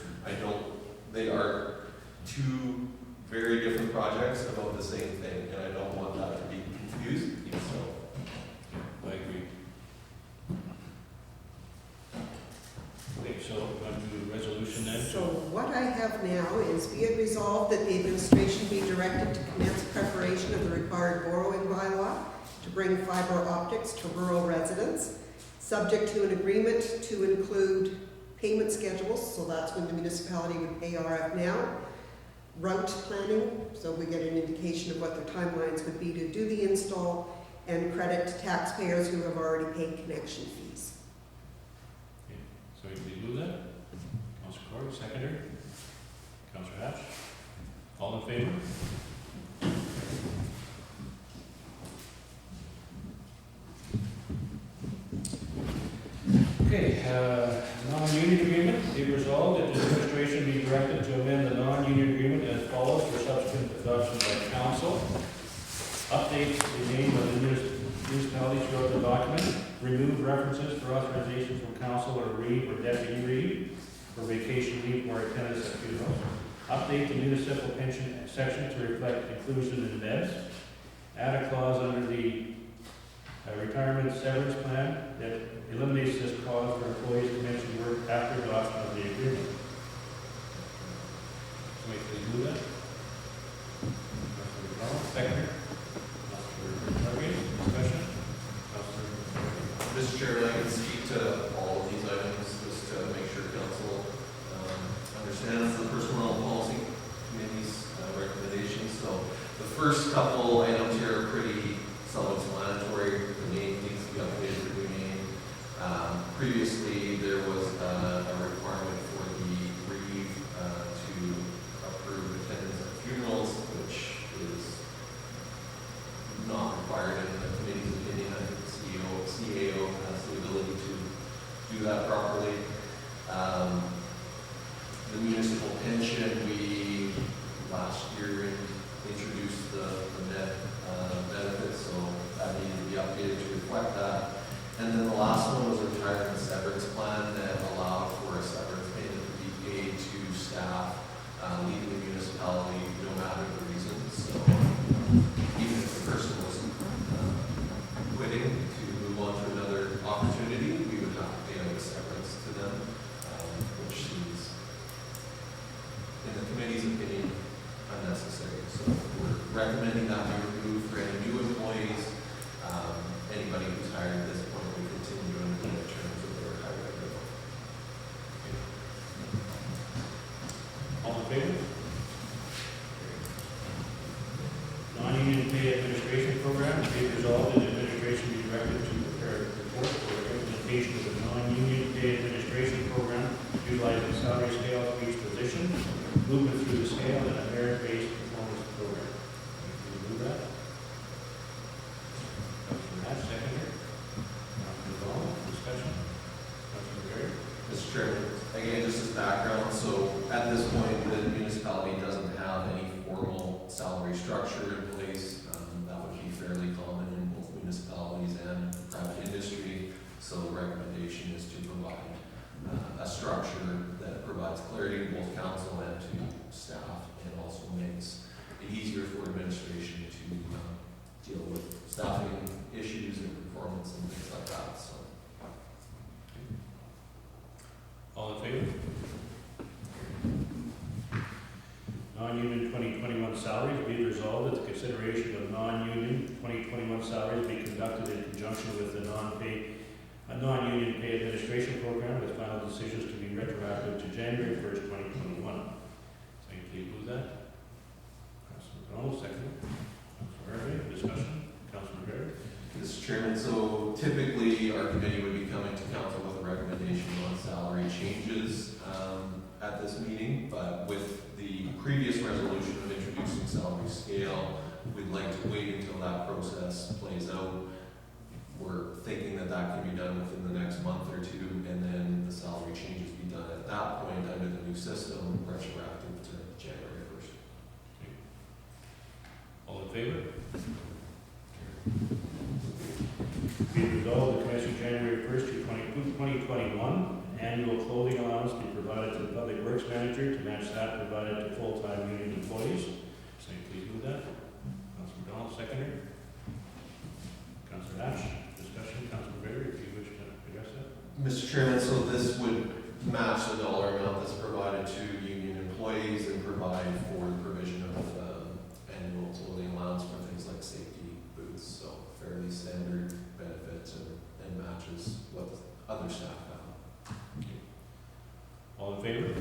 [SPEAKER 7] They are 2 very different projects about the same thing, and I don't want that to be confused, so.
[SPEAKER 1] I agree. Okay, so on to the resolution then.
[SPEAKER 2] So what I have now is be it resolved that the administration be directed to commence preparation of the required borrowing bylaw to bring fiber optics to rural residents, subject to an agreement to include payment schedules, so that's when the municipality would pay RF Now, route planning, so we get an indication of what their timelines would be to do the install, and credit to taxpayers who have already paid connection fees.
[SPEAKER 1] Okay, so we can do that. Councilor Court, seconder. Councilor Hatch. All in favor? Okay, non-union agreement. Be resolved that the administration be directed to amend the non-union agreement as follows for subsequent adoption by council. Update the name of the municipality throughout the document. Remove references for authorizations from council or read or deputy read for vacation leave or attendance at funerals. Update the municipal pension section to reflect inclusion in beds. Add a clause under the retirement severance plan that eliminates this clause for employees to mention work after adoption of the agreement. Somebody please do that. Councilor McDonald, seconder.
[SPEAKER 7] Mr. Chairman, I can speak to all of these items just to make first couple items here are pretty self-explanatory. The name needs to be updated for the name. Previously, there was a requirement for the REEV to approve attendance at funerals, which is not required in the committee's opinion. I think the CAO has the ability to do that properly. The municipal pension, we last year introduced the net benefits, so that needed to be updated to reflect that. And then the last one was a retirement severance plan that allowed for a severance payment to be paid to staff leaving the municipality, no matter the reason. So even if the person was quitting to move on to another opportunity, we would have to pay out a severance to them, which seems, in the committee's opinion, unnecessary. So we're recommending that we remove for any new employees. Anybody who's hired at this point will continue under the terms of their hired at.
[SPEAKER 1] All in favor? Non-union pay administration program, be resolved that administration be directed to prepare a report for the implementation of the non-union pay administration program, utilizing salary scale for each position, movement through the scale, and a merit-based performance program. Can you move that? Councilor Nash, seconder. Councilor Ball, discussion. Councilor Gary.
[SPEAKER 7] Mr. Chairman, again, just as background, so at this point, the municipality doesn't have any formal salary structure in place. That would be fairly common in both municipalities and private industry. So the recommendation is to provide a structure that provides clarity to both council and to staff, and also makes it easier for administration to deal with staffing issues and performance and things like that. So.
[SPEAKER 1] All in favor? Non-union 2021 salaries, be it resolved that the consideration of non-union 2021 salaries be conducted in conjunction with the non-union pay administration program, with final decisions to be retroactive to January 1st, 2021. So you please move that. Councilor McDonald, second. Councilor Harvey, discussion. Councilor McGregor.
[SPEAKER 7] Mr. Chairman, so typically our committee would be coming to council with a recommendation on salary changes at this meeting, but with the previous resolution of introducing salary scale, we'd like to wait until that process plays out. We're thinking that that can be done within the next month or two, and then the salary changes be done at that point under the new system, retroactive to January 1st.
[SPEAKER 1] All in favor? Be it resolved, the Commission January 1st, 2021, annual clothing allowance be provided to the Public Works Manager to match that provided to full-time union employees. So please move that. Councilor McDonald, seconder. Councilor Nash, discussion. Councilor Berry, if you wish to address that.
[SPEAKER 7] Mr. Chairman, so this would match the dollar amount that's provided to union employees and provide for the provision of annual clothing allowance for things like safety boots. So fairly standard benefits and matches what other staff have.
[SPEAKER 1] All in favor?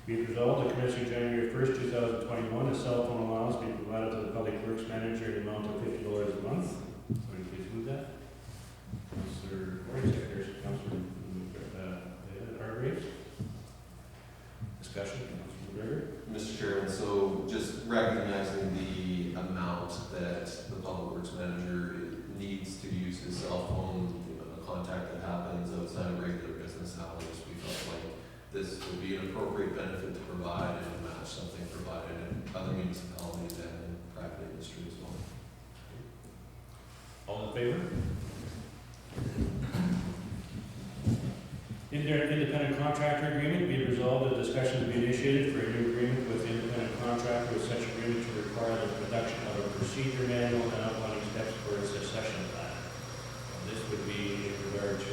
[SPEAKER 1] Be it resolved that commencing January 1st, 2021, a cell phone allowance be provided to the Public Works Manager in the amount of $50 a month. Somebody please move that. Councilor Corey, secretary. Councilor Hargraves. Discussion. Councilor McGregor.
[SPEAKER 7] Mr. Chairman, so just recognizing the amount that the Public Works Manager needs to use his cell phone, the contact that happens outside of regular business hours, we felt like this would be an appropriate benefit to provide and match something provided in other municipalities and in private industry as well.
[SPEAKER 1] All in favor? Independent contractor agreement, be it resolved that discussions be initiated for a new agreement with the independent contractor with such agreement to require the production of a procedure manual and outlining steps for a succession plan. This would be in regard to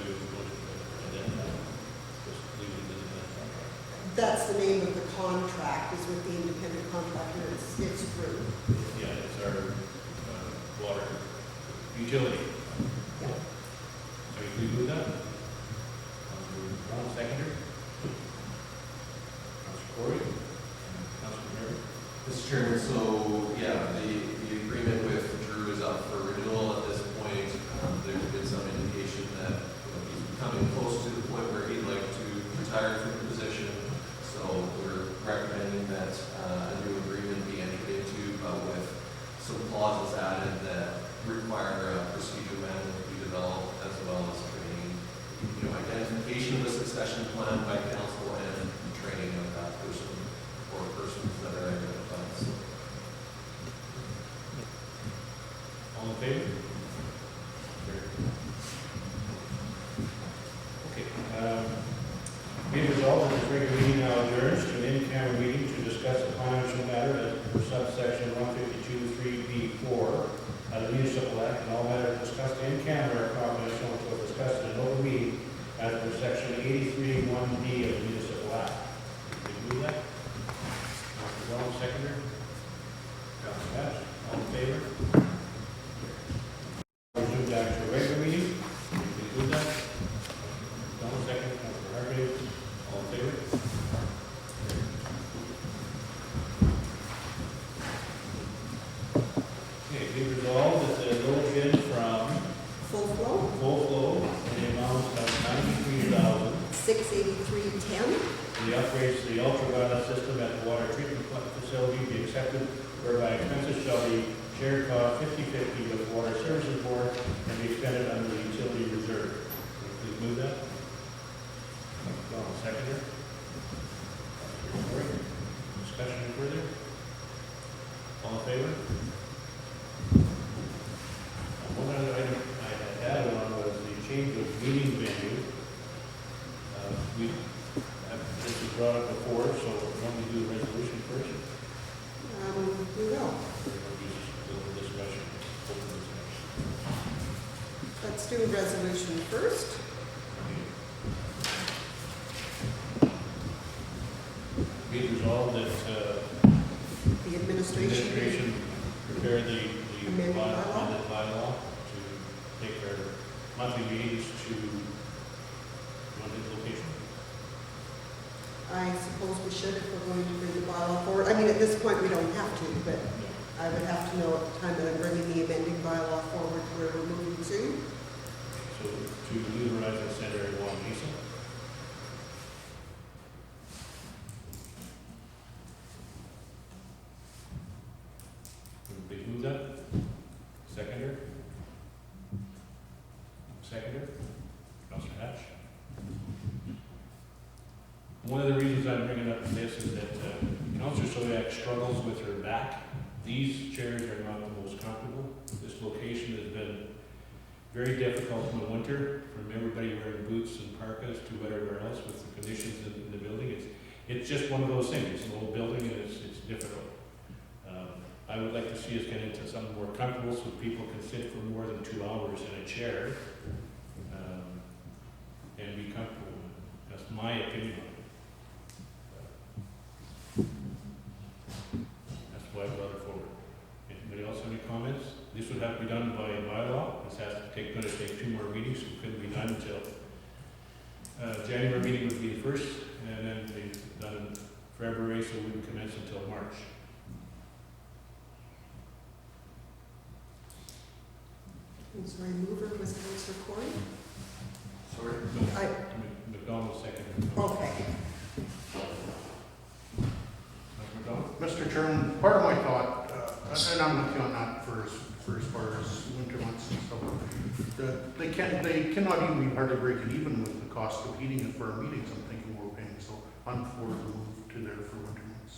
[SPEAKER 2] That's the name of the contract, is with the independent contractor, it's through.
[SPEAKER 1] Yeah, it's our water utility.
[SPEAKER 2] Yeah.
[SPEAKER 1] So you please move that. Councilor Brown, seconder. Councilor Corey. And Councilor Mary.
[SPEAKER 7] Mr. Chairman, so, yeah, the agreement with Drew is up for renewal at this point. There's been some indication that, he's becoming close to the point where he'd like to retire from the position. So we're recommending that a new agreement be entered into, but with some clauses added that require a procedure manual to be developed, as well as training, identification of a succession plan by council and training of that person or persons that are identified. So,
[SPEAKER 1] All in favor? Okay, be it resolved that this regular meeting now adjourns to an in-camera meeting to discuss a financial matter as per subsection 152(3)(b)(4) of the Municipal Act, and all matters discussed in camera are confidential until discussed in an open meeting as per section 83(1)(d) of the Municipal Act. Did you move that? Councilor Brown, seconder. Councilor Hatch, all in favor? Resume back to a regular meeting. Did you move that? Donald, second. Councilor Hargreaves, all in favor? Okay, be resolved that the low bid from
[SPEAKER 2] Full flow,
[SPEAKER 1] Full Flow in the amount of
[SPEAKER 2] $683.10.
[SPEAKER 1] and the upgrades to the ultraviolet system at the water treatment facility be accepted, whereby expenses shall be shared cost 50/50 with Water Services Board and be expended under the utility reserve. Please move that. Donald, seconder. Discussion further? All in favor? One other item I had added on was the change of meeting venue. This was brought up before, so why don't we do the resolution first?
[SPEAKER 2] We will.
[SPEAKER 1] Open discussion.
[SPEAKER 2] Let's do a resolution first.
[SPEAKER 1] Be it resolved that
[SPEAKER 2] The administration.
[SPEAKER 1] administration prepare the
[SPEAKER 2] Amended bylaw.
[SPEAKER 1] amended bylaw to take our monthly meetings to one location.
[SPEAKER 2] I suppose we should if we're going to bring the bylaw forward. I mean, at this point, we don't have to, but I would have to know at the time that I'm bringing the amending bylaw forward where we're moving to.
[SPEAKER 1] So to utilize the center in Wawanesa. Please move that. Seconder. Seconder. Councilor Hatch. One of the reasons I'm bringing up this is that Councilor Soyak struggles with her back. These chairs are not the most comfortable. This location has been very difficult in the winter, from everybody wearing boots and parkas to whatever else with the conditions in the building. It's just one of those things. It's an old building and it's difficult. I would like to see us get into something more comfortable so people can sit for more than 2 hours in a chair and be comfortable. That's my opinion. That's why I brought it forward. Anybody else have any comments? This would have to be done by bylaw. This has to take 2 more meetings. It couldn't be done until January meeting would be the first, and then be done in February, so we wouldn't commence until March.
[SPEAKER 2] Sorry, mover was Councilor Cory.
[SPEAKER 7] sorry.
[SPEAKER 1] McDonald second.
[SPEAKER 2] Okay.
[SPEAKER 1] McDonald?
[SPEAKER 6] Mr. Chairman, part of my thought, and I'm with you on that for as far as winter months and stuff, they cannot even be hardly breaking even with the cost of heating it for our meetings, I'm thinking we're paying, so I'm for the move to there for winter months.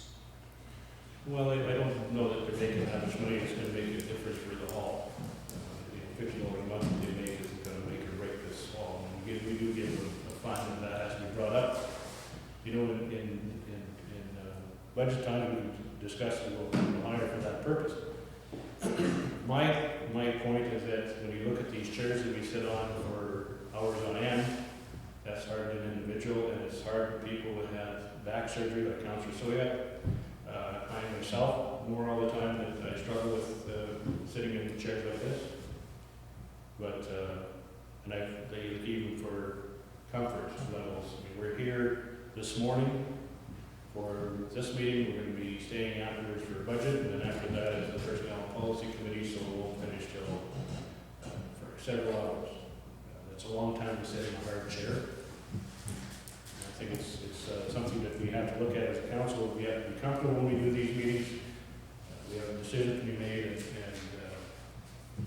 [SPEAKER 1] Well, I don't know that they're making that much money. It's gonna make a difference for the hall. $50 a month they make isn't gonna make or break this fall. And we do give a fund, and that has to be brought up. In budget time, we discussed it, we'll hire for that purpose. My point is that when you look at these chairs that we sit on for hours on end, that's hard in an individual, and it's hard for people that have back surgery, like Councilor Soyak. I myself, more all the time, that I struggle with sitting in chairs like this. But, and even for comfort levels. I mean, we're here this morning For this meeting, we're gonna be staying afterwards for budget, and then after that is the personnel policy committee, so we won't finish till, for several hours. That's a long time to sit in a hard chair. I think it's something that we have to look at as a council. We have to be comfortable when we do these meetings. We have a decision to be made, and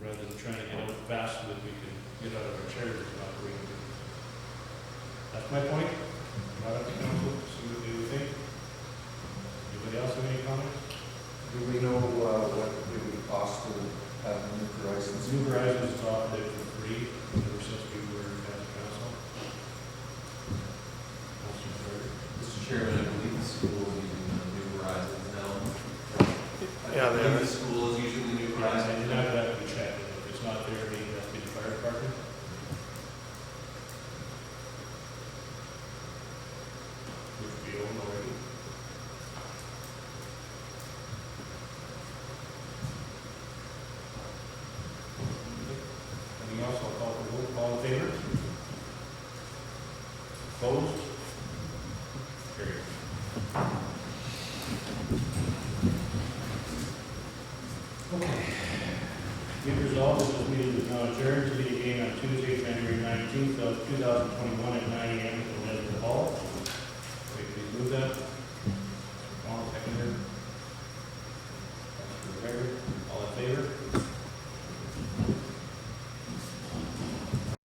[SPEAKER 1] rather than trying to get out fast so that we can get out of our chairs and operate. That's my point. Brought up the council, see what they would think. Anybody else have any comments?
[SPEAKER 3] Do we know what it would cost to have new horizons?
[SPEAKER 1] New Horizons has offered it for free ever since we were at the council. Councilor Carter?
[SPEAKER 7] Mr. Chairman, I believe the school is using New Horizons now.
[SPEAKER 4] Yeah, they
[SPEAKER 7] I believe
[SPEAKER 4] are.
[SPEAKER 7] the school is using the New
[SPEAKER 1] And
[SPEAKER 7] Horizons.
[SPEAKER 1] that would have to be checked. If it's not there, maybe it has to be the fire department. Which we own already. Anything else? I'll call for vote. All in favor? Opposed? Carried. Okay. Be it resolved that this meeting is now adjourned to be again on Tuesday, January 19th of 2021 at 9 a.m. at the Leslie Hall.